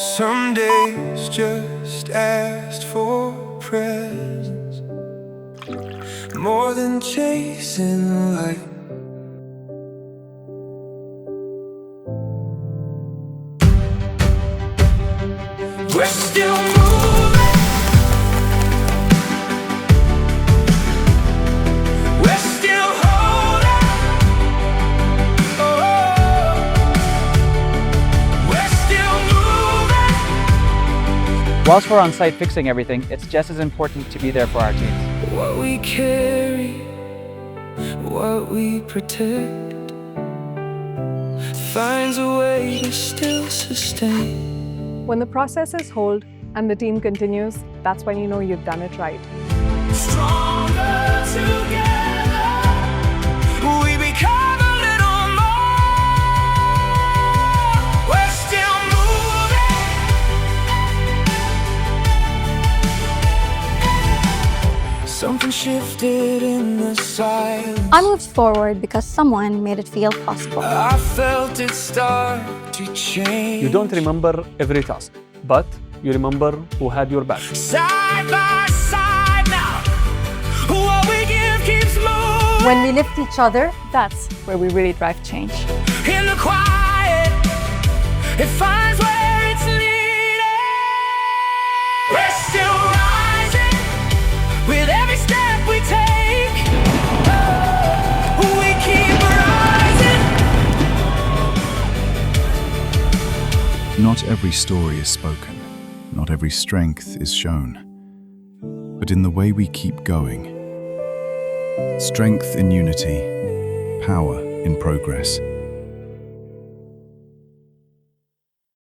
Some days just asked for presence, more than chasing light. We're still moving. We're still holding. Oh, we're still moving. Whilst we're on site fixing everything, it's just as important to be there for our teams. What we carry, what we protect, finds a way to still sustain. When the processes hold and the team continues, that's when you know you've done it right. Stronger together, we become a little more. We're still moving. Something shifted in the silence. I moved forward because someone made it feel possible. I felt it start to change. You don't remember every task, but you remember who had your back. Side by side now, what we give keeps moving. When we lift each other, That's where we really drive change. In the quiet, it finds where it's needed. We're still rising with every step we take. We keep rising. Not every story is spoken, not every strength is shown, but in the way we keep going. Strength in unity, power in progress.